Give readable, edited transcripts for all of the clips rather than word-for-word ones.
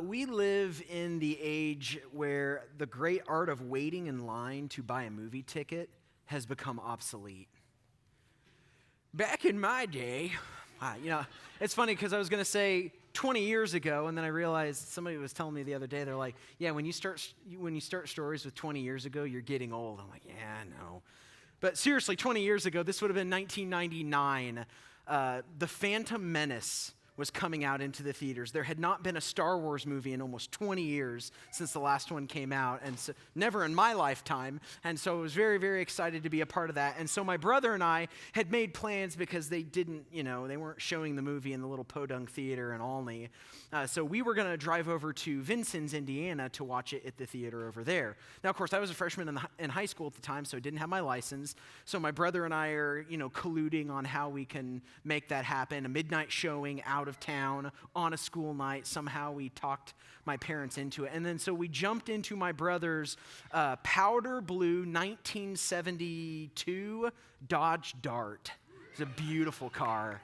We live in the age where the great art of waiting in line to buy a movie ticket has become obsolete. Back in my day, it's funny because I was going to say 20 years ago, and then I realized somebody was telling me the other day, they're like, yeah, when you start stories with 20 years ago, you're getting old. I'm like, yeah, I know. But seriously, 20 years ago, this would have been 1999, the Phantom Menace was coming out into the theaters. There had not been a Star Wars movie in almost 20 years since the last one came out, and so, never in my lifetime, and so I was very, very excited to be a part of that. And so my brother and I had made plans because they weren't showing the movie in the little podunk theater in Olney, so we were going to drive over to Vincennes, Indiana to watch it at the theater over there. Now, of course, I was a freshman in high school at the time, so I didn't have my license, so my brother and I are, colluding on how we can make that happen, a midnight showing out of town on a school night. Somehow we talked my parents into it. And then so we jumped into my brother's powder blue 1972 Dodge Dart. It's a beautiful car.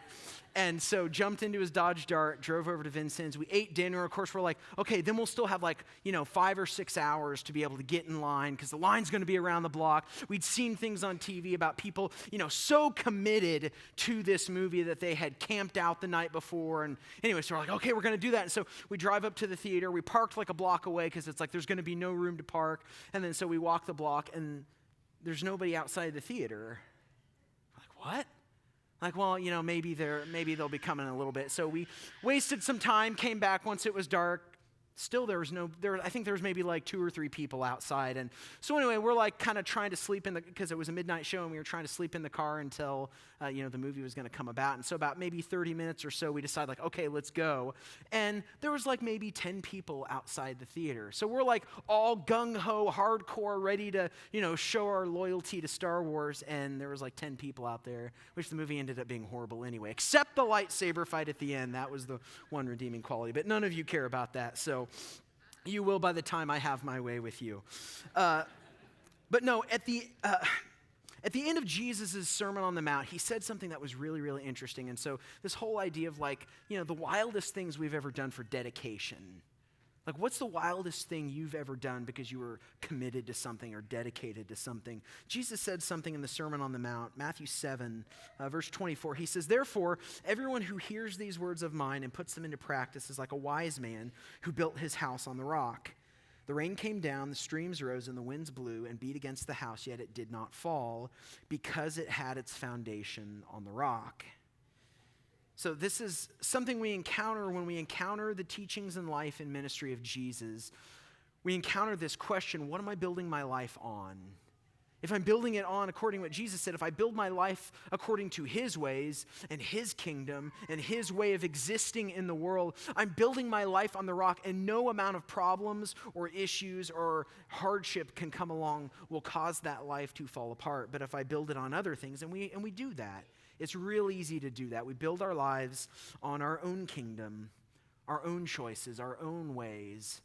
And so jumped into his Dodge Dart, drove over to Vincennes. We ate dinner. Of course, we're like, okay, then we'll still have 5 or 6 hours to be able to get in line because the line's going to be around the block. We'd seen things on TV about people, so committed to this movie that they had camped out the night before. And anyway, so we're like, okay, we're going to do that. And so we drive up to the theater. We parked like a block away because it's like there's going to be no room to park. And then so we walk the block and there's nobody outside the theater. We're like, what? Well, maybe they'll be coming in a little bit. So we wasted some time, came back once it was dark. Still, I think there was maybe 2 or 3 people outside. And so anyway, we're kind of trying to sleep because it was a midnight show and we were trying to sleep in the car until, the movie was going to come about. And so about maybe 30 minutes or so, we decided okay, let's go. And there was maybe 10 people outside the theater. So we're all gung-ho, hardcore, ready to, show our loyalty to Star Wars. And there was 10 people out there, which the movie ended up being horrible anyway, except the lightsaber fight at the end. That was the one redeeming quality. But none of you care about that. So you will by the time I have my way with you. But no, at the end of Jesus' Sermon on the Mount, he said something that was really, really interesting. And so this whole idea of the wildest things we've ever done for dedication. What's the wildest thing you've ever done because you were committed to something or dedicated to something? Jesus said something in the Sermon on the Mount, Matthew 7, verse 24. He says, "Therefore, everyone who hears these words of mine and puts them into practice is like a wise man who built his house on the rock. The rain came down, the streams rose, and the winds blew and beat against the house, yet it did not fall because it had its foundation on the rock." So this is something we encounter when we encounter the teachings and life and ministry of Jesus. We encounter this question, what am I building my life on? If I'm building it on according to what Jesus said, if I build my life according to his ways and his kingdom and his way of existing in the world, I'm building my life on the rock, and no amount of problems or issues or hardship can come along will cause that life to fall apart. But if I build it on other things, and we do that, it's real easy to do that. We build our lives on our own kingdom, our own choices, our own ways.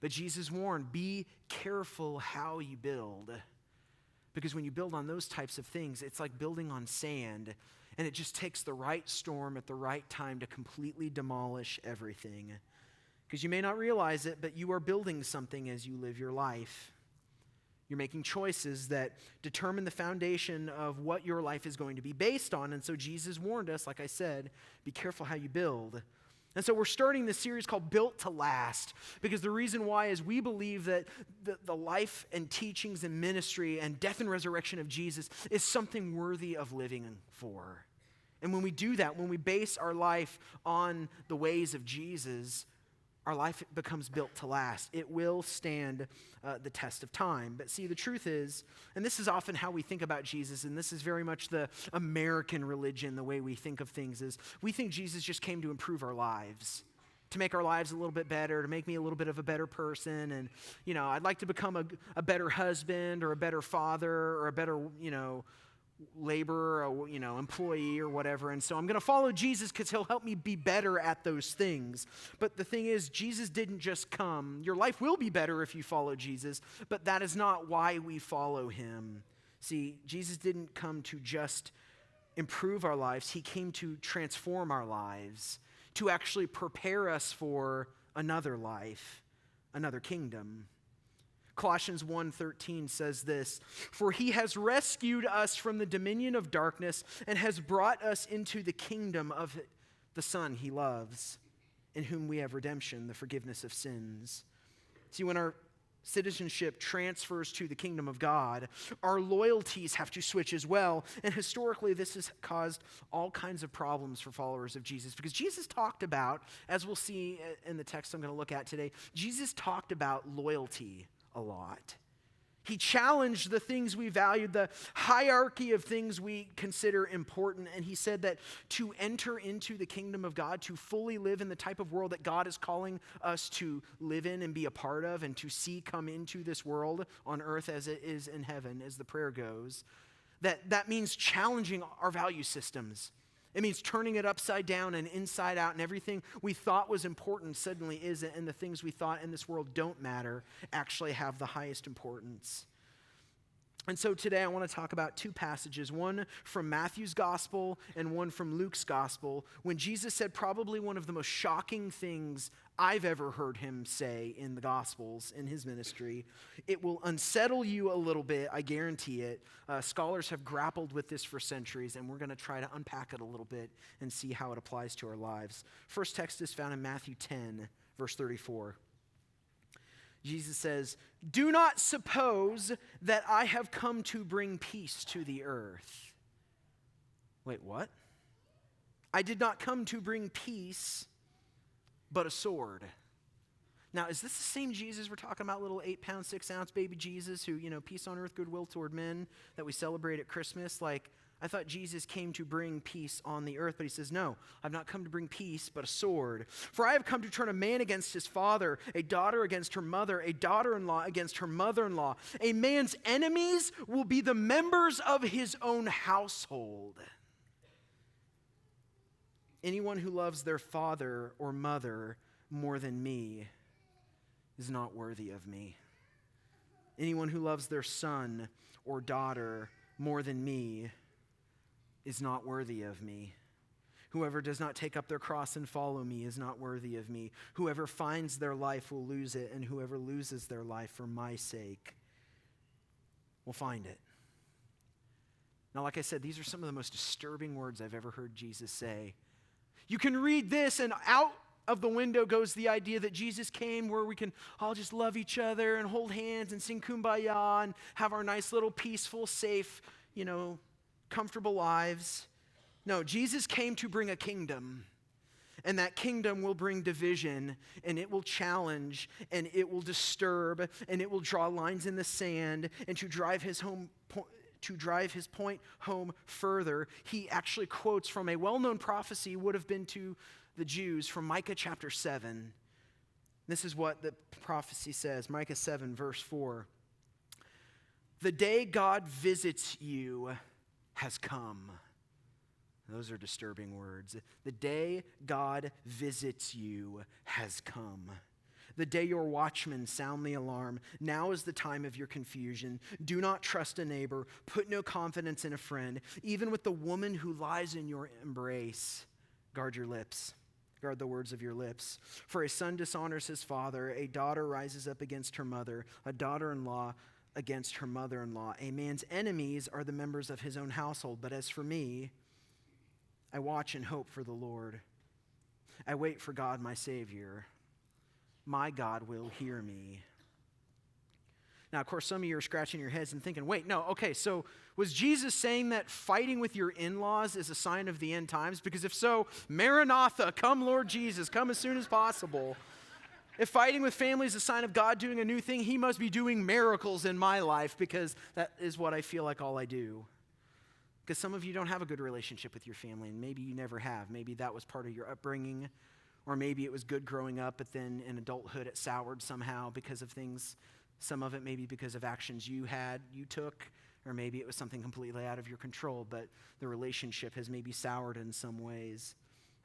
But Jesus warned, be careful how you build. Because when you build on those types of things, it's like building on sand, and it just takes the right storm at the right time to completely demolish everything. Because you may not realize it, but you are building something as you live your life. You're making choices that determine the foundation of what your life is going to be based on. And so Jesus warned us, like I said, be careful how you build. And so we're starting this series called Built to Last, because the reason why is we believe that the life and teachings and ministry and death and resurrection of Jesus is something worthy of living for. And when we do that, when we base our life on the ways of Jesus, our life becomes built to last. It will stand the test of time. But see, the truth is, and this is often how we think about Jesus, and this is very much the American religion, the way we think of things, is we think Jesus just came to improve our lives, to make our lives a little bit better, to make me a little bit of a better person. And, I'd like to become a better husband or a better father or a better, laborer, employee or whatever. And so I'm going to follow Jesus because he'll help me be better at those things. But the thing is, Jesus didn't just come. Your life will be better if you follow Jesus, but that is not why we follow him. See, Jesus didn't come to just improve our lives. He came to transform our lives, to actually prepare us for another life, another kingdom. Colossians 1:13 says this, "For he has rescued us from the dominion of darkness and has brought us into the kingdom of the Son he loves, in whom we have redemption, the forgiveness of sins." See, when our citizenship transfers to the kingdom of God, our loyalties have to switch as well. And historically, this has caused all kinds of problems for followers of Jesus, because Jesus talked about, as we'll see in the text I'm going to look at today, Jesus talked about loyalty a lot. He challenged the things we valued, the hierarchy of things we consider important, and he said that to enter into the kingdom of God, to fully live in the type of world that God is calling us to live in and be a part of and to see come into this world on earth as it is in heaven, as the prayer goes, that means challenging our value systems. It means turning it upside down and inside out, and everything we thought was important suddenly isn't, and the things we thought in this world don't matter actually have the highest importance. And so today I want to talk about two passages, one from Matthew's gospel and one from Luke's gospel, when Jesus said probably one of the most shocking things I've ever heard him say in the gospels in his ministry. It will unsettle you a little bit, I guarantee it. Scholars have grappled with this for centuries, and we're going to try to unpack it a little bit and see how it applies to our lives. First text is found in Matthew 10, verse 34. Jesus says, "Do not suppose that I have come to bring peace to the earth." Wait, what? I did not come to bring peace, but a sword. Now, is this the same Jesus we're talking about, little 8-pound, 6-ounce baby Jesus who, peace on earth, goodwill toward men, that we celebrate at Christmas? I thought Jesus came to bring peace on the earth, but he says, no, I've not come to bring peace, but a sword. For I have come to turn a man against his father, a daughter against her mother, a daughter-in-law against her mother-in-law. A man's enemies will be the members of his own household. Anyone who loves their father or mother more than me is not worthy of me. Anyone who loves their son or daughter more than me is not worthy of me. Whoever does not take up their cross and follow me is not worthy of me. Whoever finds their life will lose it, and whoever loses their life for my sake will find it. Now, like I said, these are some of the most disturbing words I've ever heard Jesus say. You can read this, and out of the window goes the idea that Jesus came where we can all just love each other and hold hands and sing Kumbaya and have our nice little peaceful, safe, comfortable lives. No, Jesus came to bring a kingdom, and that kingdom will bring division, and it will challenge, and it will disturb, and it will draw lines in the sand, and to drive his point home further, he actually quotes from a well-known prophecy, would have been to the Jews, from Micah chapter 7. This is what the prophecy says, Micah 7, verse 4. "The day God visits you has come." Those are disturbing words. The day God visits you has come. The day your watchmen sound the alarm. Now is the time of your confusion. Do not trust a neighbor. Put no confidence in a friend. Even with the woman who lies in your embrace, guard your lips. Guard the words of your lips. For a son dishonors his father. A daughter rises up against her mother. A daughter-in-law against her mother-in-law. A man's enemies are the members of his own household. But as for me, I watch and hope for the Lord. I wait for God, my Savior. My God will hear me. Now, of course, some of you are scratching your heads and thinking, wait, no, okay, so was Jesus saying that fighting with your in-laws is a sign of the end times? Because if so, Maranatha, come Lord Jesus, come as soon as possible. If fighting with family is a sign of God doing a new thing, he must be doing miracles in my life, because that is what I feel like all I do. Because some of you don't have a good relationship with your family, and maybe you never have. Maybe that was part of your upbringing, or maybe it was good growing up, but then in adulthood it soured somehow because of things. Some of it maybe because of actions you took Or maybe it was something completely out of your control, but the relationship has maybe soured in some ways.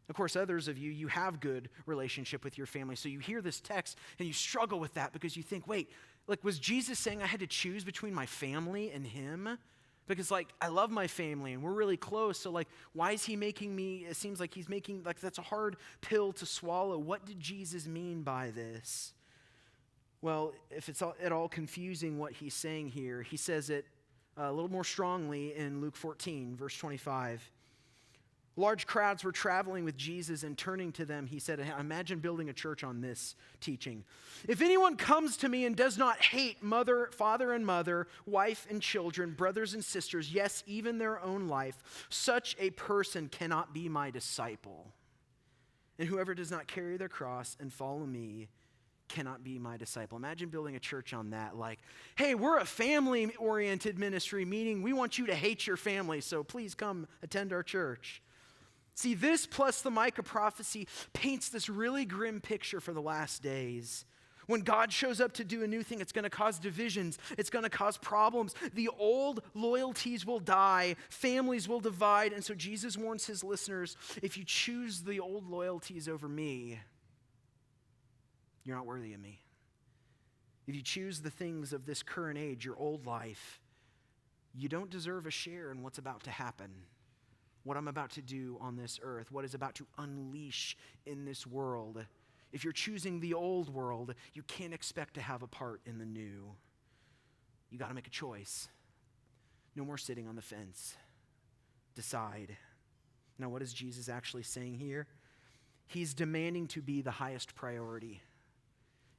Of course, others of you, you have good relationship with your family. So you hear this text and you struggle with that because you think, wait, like was Jesus saying I had to choose between my family and him? Because like I love my family and we're really close. So like why is he making me, it seems like he's making, like that's a hard pill to swallow. What did Jesus mean by this? Well, if it's at all confusing what he's saying here, he says it a little more strongly in Luke 14, verse 25. Large crowds were traveling with Jesus, and turning to them, he said, imagine building a church on this teaching. If anyone comes to me and does not hate father and mother, wife and children, brothers and sisters, yes, even their own life, such a person cannot be my disciple. And whoever does not carry their cross and follow me cannot be my disciple. Imagine building a church on that. Like, hey, we're a family-oriented ministry, meaning we want you to hate your family, so please come attend our church. See, this plus the Micah prophecy paints this really grim picture for the last days. When God shows up to do a new thing, it's going to cause divisions. It's going to cause problems. The old loyalties will die. Families will divide. And so Jesus warns his listeners, if you choose the old loyalties over me, you're not worthy of me. If you choose the things of this current age, your old life, you don't deserve a share in what's about to happen, what I'm about to do on this earth, what is about to unleash in this world. If you're choosing the old world, you can't expect to have a part in the new. You got to make a choice. No more sitting on the fence. Decide. Now, what is Jesus actually saying here? He's demanding to be the highest priority.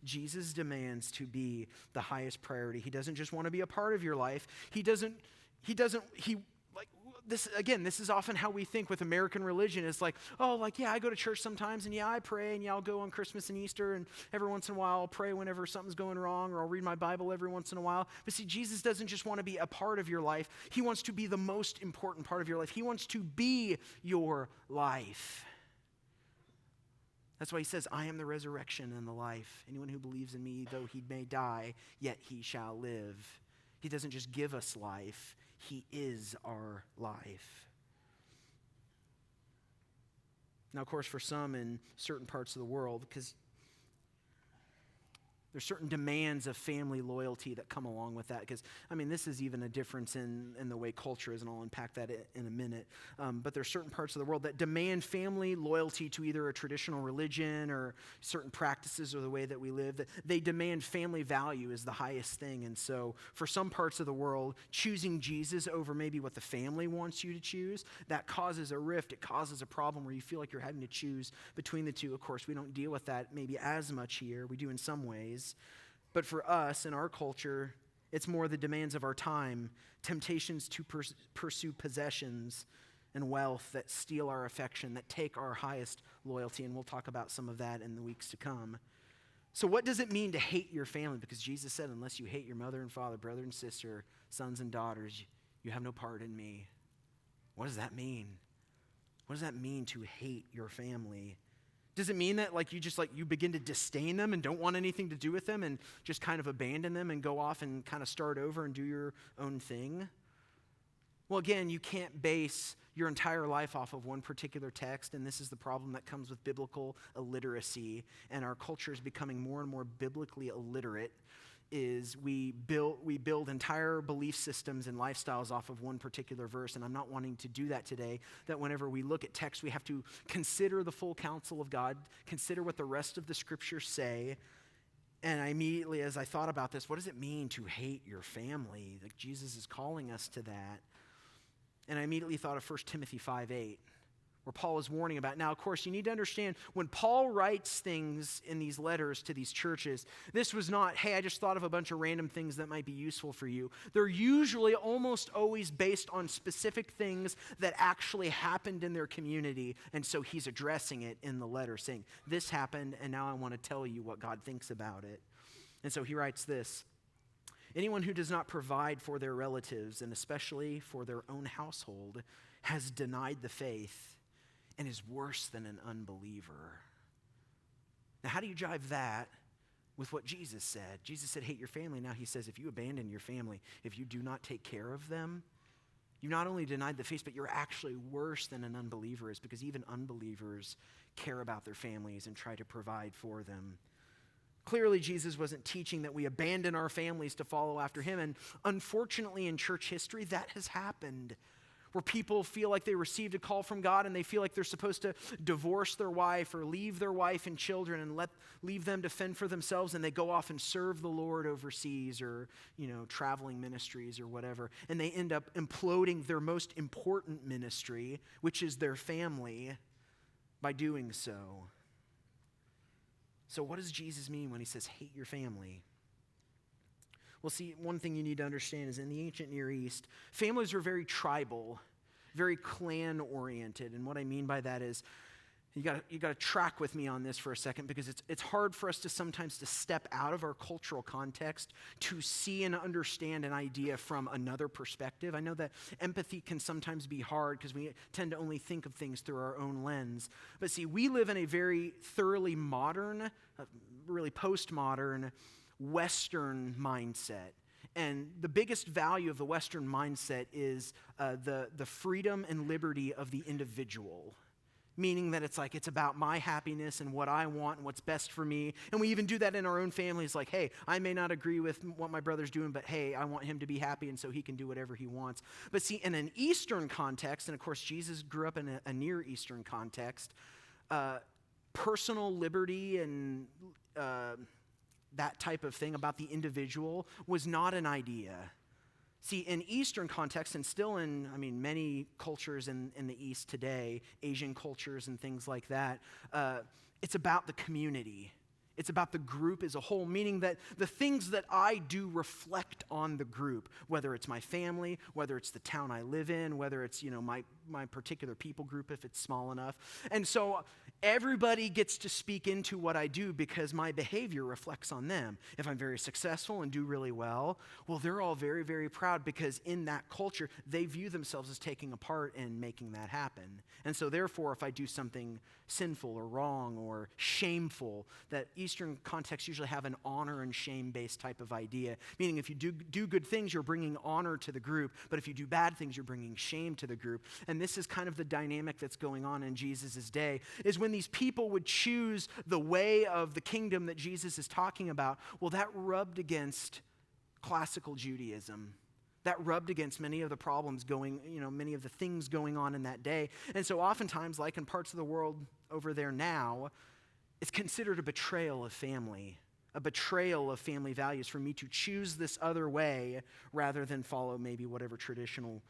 Jesus demands to be the highest priority. He doesn't just want to be a part of your life. This is often how we think with American religion. It's like, oh, like, yeah, I go to church sometimes, and yeah, I pray, and yeah, I'll go on Christmas and Easter, and every once in a while I'll pray whenever something's going wrong, or I'll read my Bible every once in a while. But see, Jesus doesn't just want to be a part of your life. He wants to be the most important part of your life. He wants to be your life. That's why he says, I am the resurrection and the life. Anyone who believes in me, though he may die, yet he shall live. He doesn't just give us life. He is our life. Now, of course, for some in certain parts of the world, because there's certain demands of family loyalty that come along with that. Because, I mean, this is even a difference in the way culture is, and I'll unpack that in a minute. But there's certain parts of the world that demand family loyalty to either a traditional religion or certain practices or the way that we live. That they demand family value is the highest thing. And so for some parts of the world, choosing Jesus over maybe what the family wants you to choose, that causes a rift. It causes a problem where you feel like you're having to choose between the two. Of course, we don't deal with that maybe as much here. We do in some ways. But for us, in our culture, it's more the demands of our time, temptations to pursue possessions and wealth that steal our affection, that take our highest loyalty, and we'll talk about some of that in the weeks to come. So what does it mean to hate your family? Because Jesus said, unless you hate your mother and father, brother and sister, sons and daughters, you have no part in me. What does that mean? What does that mean to hate your family? Does it mean that you begin to disdain them and don't want anything to do with them and just kind of abandon them and go off and kind of start over and do your own thing? Well, again, you can't base your entire life off of one particular text, and this is the problem that comes with biblical illiteracy, and our culture is becoming more and more biblically illiterate. Is we build entire belief systems and lifestyles off of one particular verse, and I'm not wanting to do that today, that whenever we look at text, we have to consider the full counsel of God, consider what the rest of the scriptures say, and I immediately, as I thought about this, what does it mean to hate your family? Like Jesus is calling us to that, and I immediately thought of 1 Timothy 5:8. Where Paul is warning about. Now, of course, you need to understand, when Paul writes things in these letters to these churches, this was not, hey, I just thought of a bunch of random things that might be useful for you. They're usually almost always based on specific things that actually happened in their community, and so he's addressing it in the letter, saying, this happened, and now I want to tell you what God thinks about it. And so he writes this, anyone who does not provide for their relatives, and especially for their own household, has denied the faith and is worse than an unbeliever. Now, how do you jive that with what Jesus said. Jesus said, hate your family. Now he says, if you abandon your family, if you do not take care of them, you not only denied the faith, but you're actually worse than an unbeliever is, because even unbelievers care about their families and try to provide for them. Clearly, Jesus wasn't teaching that we abandon our families to follow after him. And unfortunately, in church history, that has happened, where people feel like they received a call from God and they feel like they're supposed to divorce their wife or leave their wife and children and leave them to fend for themselves, and they go off and serve the Lord overseas or, traveling ministries or whatever. And they end up imploding their most important ministry, which is their family, by doing so. So what does Jesus mean when he says, hate your family? Well, see, one thing you need to understand is in the ancient Near East, families were very tribal, very clan-oriented. And what I mean by that is, you got to track with me on this for a second, because it's hard for us to sometimes to step out of our cultural context to see and understand an idea from another perspective. I know that empathy can sometimes be hard because we tend to only think of things through our own lens. But see, we live in a very thoroughly modern, really postmodern, Western mindset. And the biggest value of the Western mindset is the freedom and liberty of the individual. Meaning that it's about my happiness and what I want and what's best for me. And we even do that in our own families, like, hey, I may not agree with what my brother's doing, but hey, I want him to be happy, and so he can do whatever he wants. But see, in an Eastern context, and of course Jesus grew up in a Near Eastern context, personal liberty and that type of thing about the individual was not an idea. See, in Eastern context, and still in, many cultures in the East today, Asian cultures and things like that, it's about the community. It's about the group as a whole, meaning that the things that I do reflect on the group, whether it's my family, whether it's the town I live in, whether it's, my particular people group if it's small enough. And so everybody gets to speak into what I do because my behavior reflects on them. If I'm very successful and do really well, well, they're all very, very proud because in that culture, they view themselves as taking a part in making that happen. And so therefore, if I do something sinful or wrong or shameful, that Eastern contexts usually have an honor and shame-based type of idea, meaning if you do good things, you're bringing honor to the group, but if you do bad things, you're bringing shame to the group. And this is kind of the dynamic that's going on in Jesus' day, is when these people would choose the way of the kingdom that Jesus is talking about, well, that rubbed against classical Judaism. That rubbed against many of the problems many of the things going on in that day. And so oftentimes, like in parts of the world over there now, it's considered a betrayal of family values for me to choose this other way rather than follow maybe whatever traditional,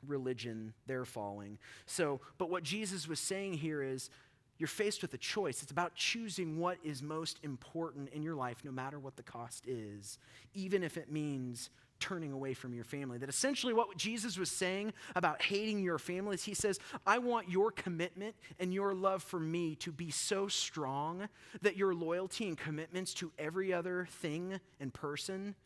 religion they're following. So, but what Jesus was saying here is, you're faced with a choice. It's about choosing what is most important in your life, no matter what the cost is, even if it means turning away from your family. That essentially what Jesus was saying about hating your family is he says, I want your commitment and your love for me to be so strong that your loyalty and commitments to every other thing and person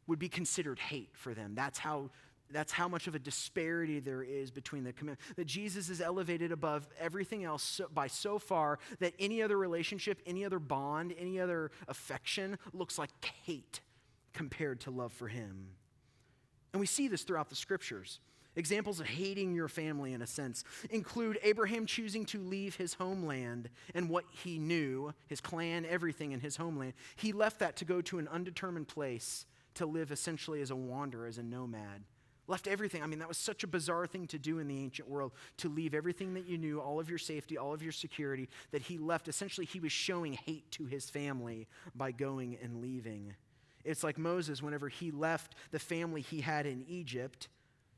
would be considered hate for them. That's how much of a disparity there is between the commitment. That Jesus is elevated above everything else by so far that any other relationship, any other bond, any other affection looks like hate compared to love for him. And we see this throughout the scriptures. Examples of hating your family, in a sense, include Abraham choosing to leave his homeland and what he knew, his clan, everything in his homeland. He left that to go to an undetermined place to live essentially as a wanderer, as a nomad. Left everything. That was such a bizarre thing to do in the ancient world, to leave everything that you knew, all of your safety, all of your security, that he left. Essentially, he was showing hate to his family by going and leaving. It's like Moses, whenever he left the family he had in Egypt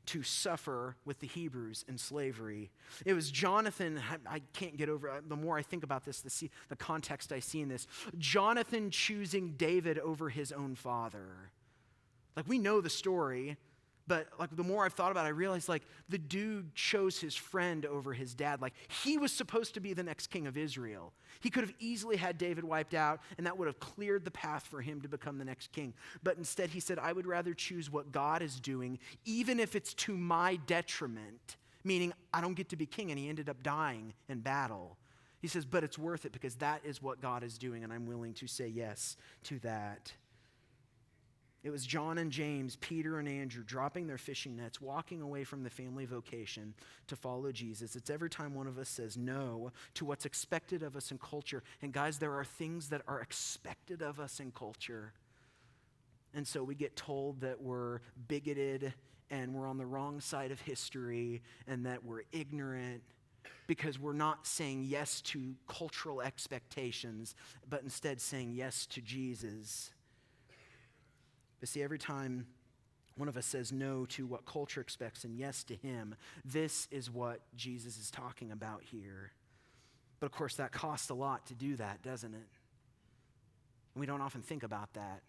to suffer with the Hebrews in slavery. It was Jonathan, I can't get over it. The more I think about this, the context I see in this, Jonathan choosing David over his own father. We know the story, but the more I've thought about it, I realized the dude chose his friend over his dad. He was supposed to be the next king of Israel. He could have easily had David wiped out, and that would have cleared the path for him to become the next king. But instead he said, I would rather choose what God is doing, even if it's to my detriment, meaning I don't get to be king, and he ended up dying in battle. He says, but it's worth it because that is what God is doing, and I'm willing to say yes to that. It was John and James, Peter and Andrew dropping their fishing nets, walking away from the family vocation to follow Jesus. It's every time one of us says no to what's expected of us in culture. And guys, there are things that are expected of us in culture. And so we get told that we're bigoted and we're on the wrong side of history and that we're ignorant because we're not saying yes to cultural expectations, but instead saying yes to Jesus. But see, every time one of us says no to what culture expects and yes to him, this is what Jesus is talking about here. But of course, that costs a lot to do that, doesn't it? We don't often think about that.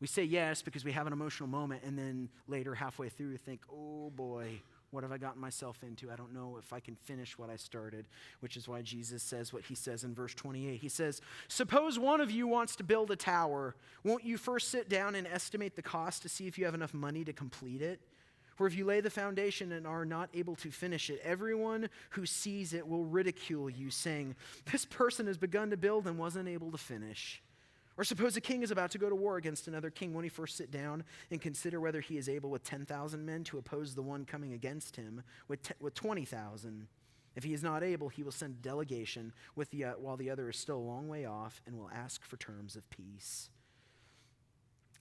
We say yes because we have an emotional moment, and then later, halfway through, we think, oh boy, what have I gotten myself into? I don't know if I can finish what I started, which is why Jesus says what he says in verse 28. He says, suppose one of you wants to build a tower. Won't you first sit down and estimate the cost to see if you have enough money to complete it? For if you lay the foundation and are not able to finish it, everyone who sees it will ridicule you, saying, this person has begun to build and wasn't able to finish. Or suppose a king is about to go to war against another king. Won't he first sit down and consider whether he is able with 10,000 men to oppose the one coming against him with 20,000? If he is not able, he will send a delegation while the other is still a long way off and will ask for terms of peace.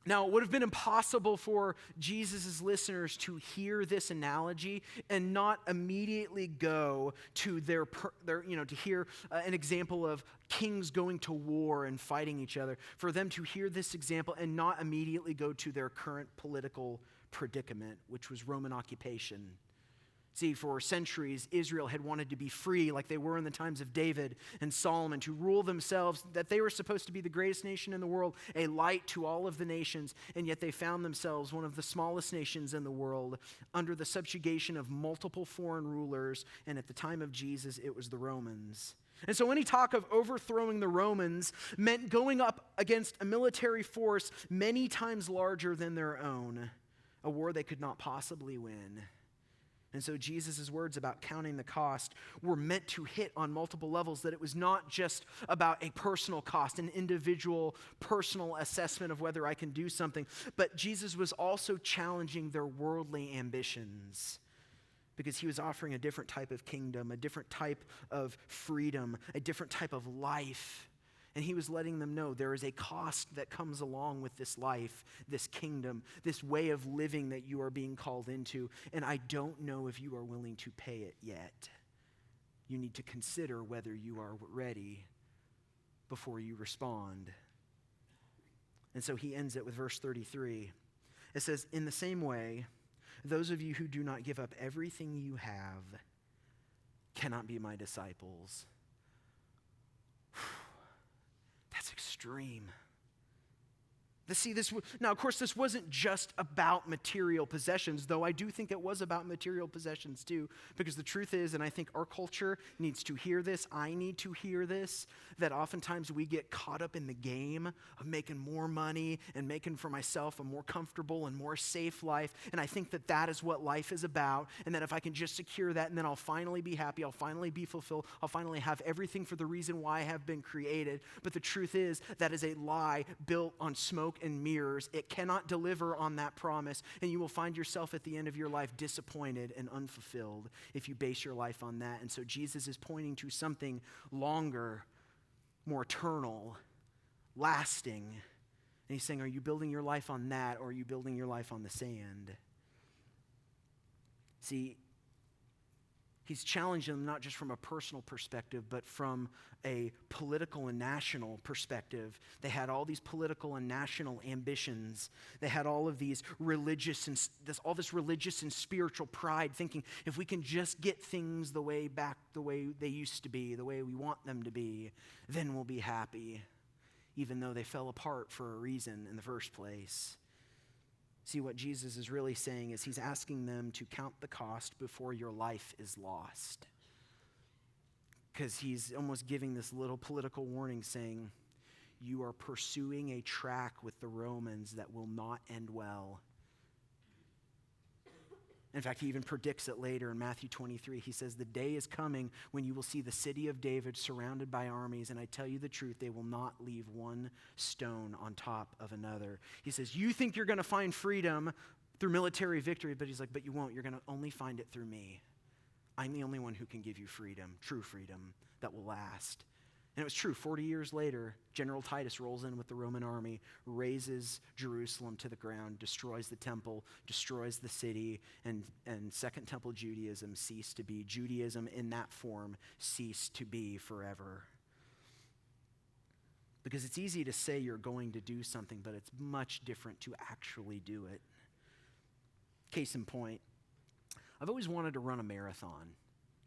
Now, it would have been impossible for Jesus' listeners to hear this analogy and not immediately go to their to hear an example of kings going to war and fighting each other, for them to hear this example and not immediately go to their current political predicament, which was Roman occupation. See, for centuries, Israel had wanted to be free like they were in the times of David and Solomon, to rule themselves, that they were supposed to be the greatest nation in the world, a light to all of the nations, and yet they found themselves one of the smallest nations in the world under the subjugation of multiple foreign rulers, and at the time of Jesus, it was the Romans. And so any talk of overthrowing the Romans meant going up against a military force many times larger than their own, a war they could not possibly win. And so Jesus' words about counting the cost were meant to hit on multiple levels, that it was not just about a personal cost, an individual personal assessment of whether I can do something, but Jesus was also challenging their worldly ambitions, because he was offering a different type of kingdom, a different type of freedom, a different type of life. And he was letting them know there is a cost that comes along with this life, this kingdom, this way of living that you are being called into. And I don't know if you are willing to pay it yet. You need to consider whether you are ready before you respond. And so he ends it with verse 33. It says, in the same way, those of you who do not give up everything you have cannot be my disciples. That's extreme. Now, of course, this wasn't just about material possessions, though I do think it was about material possessions too, because the truth is, and I think our culture needs to hear this, I need to hear this, that oftentimes we get caught up in the game of making more money and making for myself a more comfortable and more safe life, and I think that that is what life is about, and that if I can just secure that, and then I'll finally be happy, I'll finally be fulfilled, I'll finally have everything for the reason why I have been created. But the truth is, that is a lie built on smoke and mirrors. It cannot deliver on that promise, and you will find yourself at the end of your life disappointed and unfulfilled if you base your life on that. And so Jesus is pointing to something longer, more eternal, lasting. And he's saying, are you building your life on that, or are you building your life on the sand? See, he's challenging them not just from a personal perspective, but from a political and national perspective. They had all these political and national ambitions. They had all of these religious and all this religious and spiritual pride, thinking if we can just get things the way they used to be, the way we want them to be, then we'll be happy, even though they fell apart for a reason in the first place. See, what Jesus is really saying is he's asking them to count the cost before your life is lost. Because he's almost giving this little political warning saying, you are pursuing a track with the Romans that will not end well. In fact, he even predicts it later in Matthew 23. He says, the day is coming when you will see the city of David surrounded by armies, and I tell you the truth, they will not leave one stone on top of another. He says, you think you're going to find freedom through military victory, but he's like, but you won't. You're going to only find it through me. I'm the only one who can give you freedom, true freedom that will last. And it was true. 40 years later, General Titus rolls in with the Roman army, razes Jerusalem to the ground, destroys the temple, destroys the city, and Second Temple Judaism ceased to be. Judaism in that form ceased to be forever. Because it's easy to say you're going to do something, but it's much different to actually do it. Case in point, I've always wanted to run a marathon.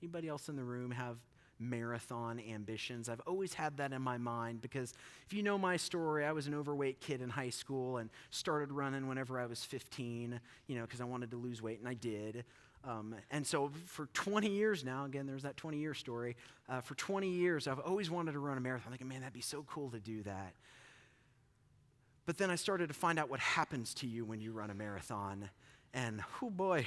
Anybody else in the room have marathon ambitions? I've always had that in my mind because if you know my story, I was an overweight kid in high school and started running whenever I was 15, because I wanted to lose weight, and I did. And so for 20 years now, again, there's that 20-year story. For 20 years, I've always wanted to run a marathon. I'm thinking, man, that'd be so cool to do that. But then I started to find out what happens to you when you run a marathon. And, oh boy,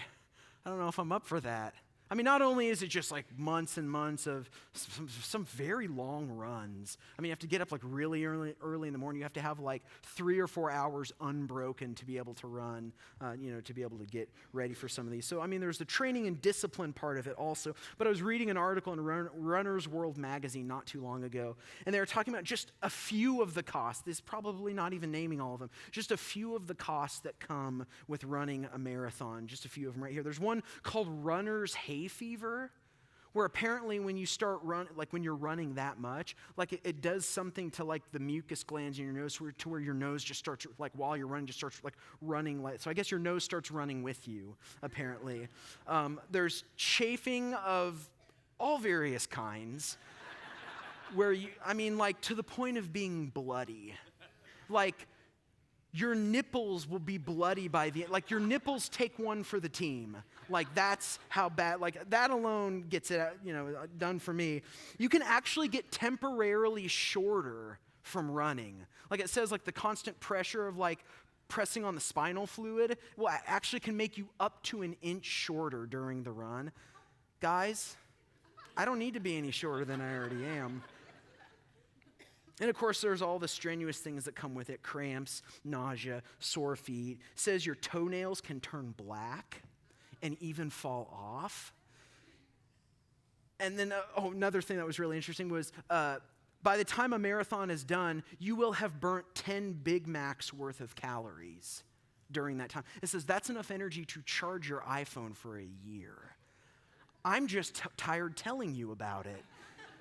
I don't know if I'm up for that. I mean, not only is it just like months and months of some very long runs. I mean, you have to get up like really early in the morning. You have to have like 3 or 4 hours unbroken to be able to run, to be able to get ready for some of these. So, I mean, there's the training and discipline part of it also. But I was reading an article in Runner's World magazine not too long ago, and they were talking about just a few of the costs. This is probably not even naming all of them. Just a few of the costs that come with running a marathon. Just a few of them right here. There's one called runner's hay fever, where apparently when you start when you're running that much, like it does something to like the mucus glands in your nose to where your nose just starts, like while you're running, just starts like running. So I guess your nose starts running with you, apparently. There's chafing of all various kinds, where to the point of being bloody. Like, your nipples will be bloody by the end. Like, your nipples take one for the team. Like, that's how bad, like, that alone gets it, done for me. You can actually get temporarily shorter from running. Like, it says, like, the constant pressure of, like, pressing on the spinal fluid, actually can make you up to an inch shorter during the run. Guys, I don't need to be any shorter than I already am. And of course, there's all the strenuous things that come with it: cramps, nausea, sore feet. It says your toenails can turn black and even fall off. And then, another thing that was really interesting was by the time a marathon is done, you will have burnt 10 Big Macs worth of calories during that time. It says that's enough energy to charge your iPhone for a year. I'm just tired telling you about it.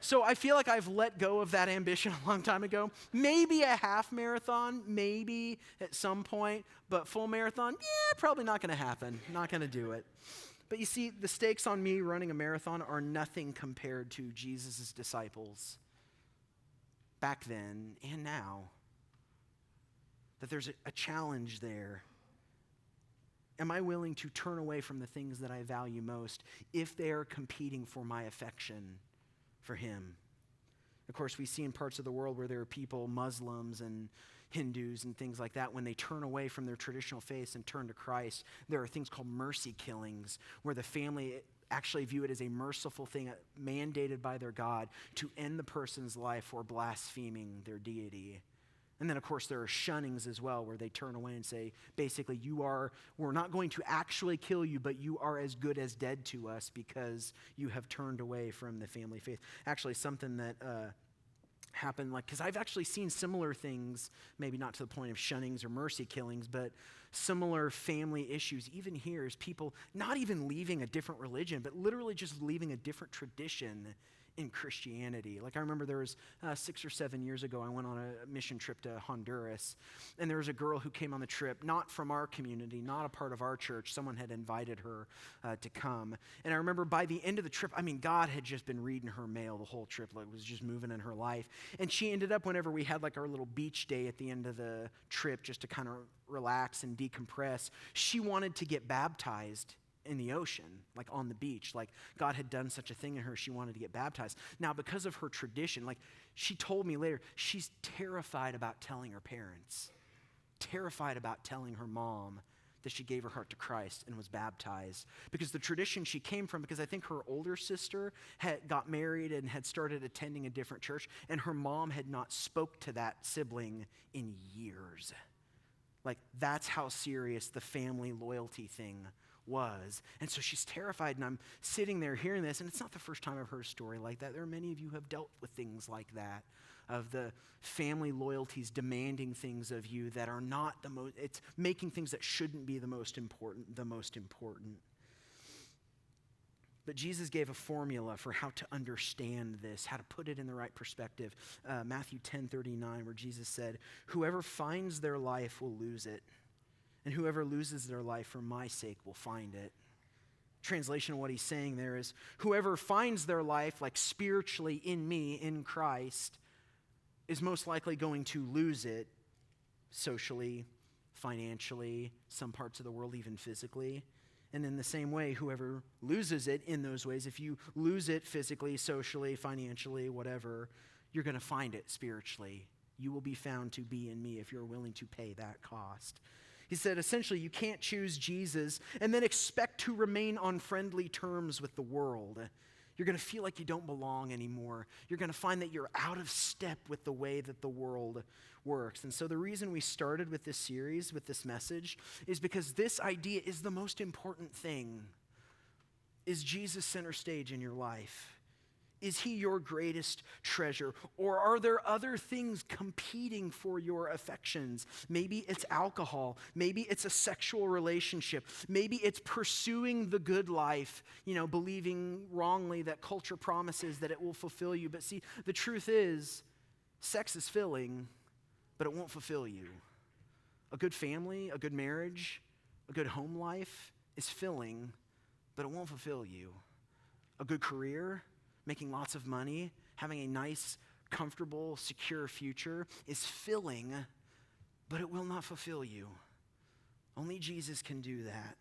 So I feel like I've let go of that ambition a long time ago. Maybe a half marathon, maybe at some point, but full marathon, probably not going to happen. Not going to do it. But you see, the stakes on me running a marathon are nothing compared to Jesus' disciples back then and now. That there's a challenge there. Am I willing to turn away from the things that I value most if they are competing for my affection for him? Of course, we see in parts of the world where there are people, Muslims and Hindus and things like that, when they turn away from their traditional faiths and turn to Christ, there are things called mercy killings, where the family actually view it as a merciful thing mandated by their God to end the person's life for blaspheming their deity. And then, of course, there are shunnings as well, where they turn away and say, basically, we're not going to actually kill you, but you are as good as dead to us because you have turned away from the family faith. Actually, something that happened, because I've actually seen similar things, maybe not to the point of shunnings or mercy killings, but similar family issues. Even here is people not even leaving a different religion, but literally just leaving a different tradition in Christianity. Like, I remember there was 6 or 7 years ago, I went on a mission trip to Honduras, and there was a girl who came on the trip, not from our community, not a part of our church. Someone had invited her to come. And I remember by the end of the trip, God had just been reading her mail the whole trip. Like, it was just moving in her life. And she ended up, whenever we had like our little beach day at the end of the trip, just to kind of relax and decompress, she wanted to get baptized in the ocean, like on the beach. Like, God had done such a thing in her, she wanted to get baptized. Now, because of her tradition, like, she told me later, she's terrified about telling her parents, terrified about telling her mom that she gave her heart to Christ and was baptized. Because the tradition she came from, because I think her older sister had got married and had started attending a different church, and her mom had not spoke to that sibling in years. Like, that's how serious the family loyalty thing was. And so she's terrified, and I'm sitting there hearing this, and it's not the first time I've heard a story like that. There are many of you who have dealt with things like that, of the family loyalties demanding things of you that are not the most, it's making things that shouldn't be the most important, the most important. But Jesus gave a formula for how to understand this, how to put it in the right perspective. Matthew 10:39, where Jesus said, "Whoever finds their life will lose it, and whoever loses their life for my sake will find it." Translation of what he's saying there is, whoever finds their life, like spiritually in me, in Christ, is most likely going to lose it socially, financially, some parts of the world, even physically. And in the same way, whoever loses it in those ways, if you lose it physically, socially, financially, whatever, you're going to find it spiritually. You will be found to be in me if you're willing to pay that cost. He said, essentially, you can't choose Jesus and then expect to remain on friendly terms with the world. You're going to feel like you don't belong anymore. You're going to find that you're out of step with the way that the world works. And so the reason we started with this series, with this message, is because this idea is the most important thing. Is Jesus center stage in your life? Is he your greatest treasure? Or are there other things competing for your affections? Maybe it's alcohol. Maybe it's a sexual relationship. Maybe it's pursuing the good life, believing wrongly that culture promises that it will fulfill you. But see, the truth is, sex is filling, but it won't fulfill you. A good family, a good marriage, a good home life is filling, but it won't fulfill you. A good career, making lots of money, having a nice, comfortable, secure future is filling, but it will not fulfill you. Only Jesus can do that.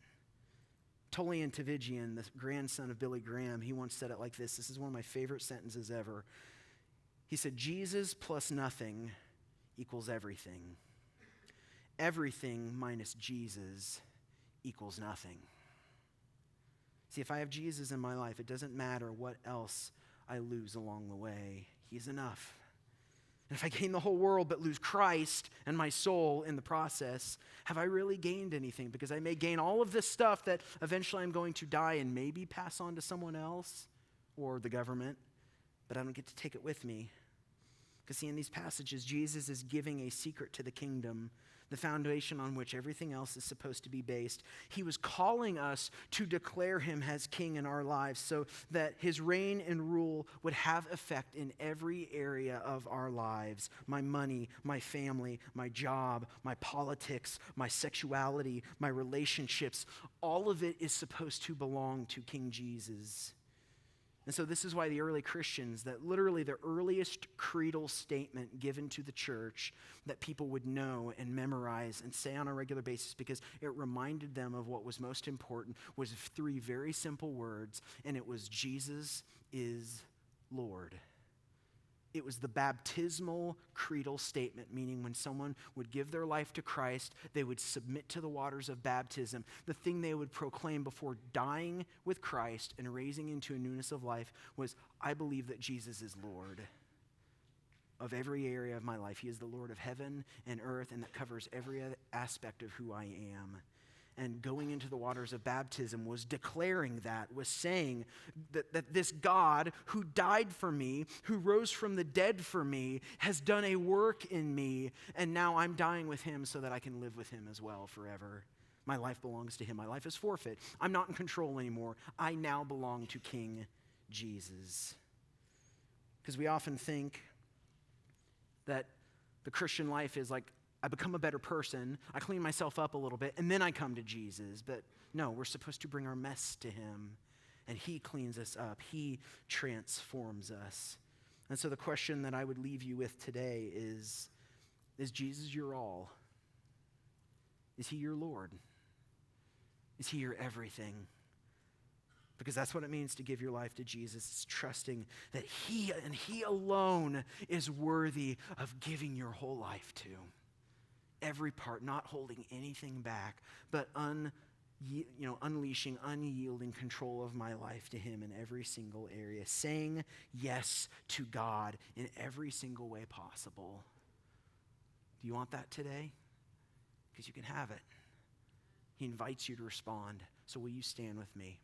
Tolian Tavigian, the grandson of Billy Graham, he once said it like this. This is one of my favorite sentences ever. He said, Jesus plus nothing equals everything. Everything minus Jesus equals nothing. See, if I have Jesus in my life, it doesn't matter what else I lose along the way. He's enough. And if I gain the whole world but lose Christ and my soul in the process, have I really gained anything? Because I may gain all of this stuff that eventually I'm going to die and maybe pass on to someone else or the government, but I don't get to take it with me. Because see, in these passages, Jesus is giving a secret to the kingdom, the foundation on which everything else is supposed to be based. He was calling us to declare him as king in our lives so that his reign and rule would have effect in every area of our lives. My money, my family, my job, my politics, my sexuality, my relationships, all of it is supposed to belong to King Jesus. And so this is why the early Christians, that literally the earliest creedal statement given to the church that people would know and memorize and say on a regular basis, because it reminded them of what was most important, was 3 very simple words, and it was Jesus is Lord. It was the baptismal creedal statement, meaning when someone would give their life to Christ, they would submit to the waters of baptism. The thing they would proclaim before dying with Christ and raising into a newness of life was, I believe that Jesus is Lord of every area of my life. He is the Lord of heaven and earth, and that covers every aspect of who I am. And going into the waters of baptism was declaring that, was saying that this God who died for me, who rose from the dead for me, has done a work in me, and now I'm dying with him so that I can live with him as well forever. My life belongs to him. My life is forfeit. I'm not in control anymore. I now belong to King Jesus. Because we often think that the Christian life is like, I become a better person, I clean myself up a little bit, and then I come to Jesus. But no, we're supposed to bring our mess to him, and he cleans us up. He transforms us. And so the question that I would leave you with today is Jesus your all? Is he your Lord? Is he your everything? Because that's what it means to give your life to Jesus. It's trusting that he and he alone is worthy of giving your whole life to. every part, not holding anything back, but unleashing, unyielding control of my life to him in every single area, saying yes to God in every single way possible. Do you want that today? Because you can have it. He invites you to respond. So will you stand with me?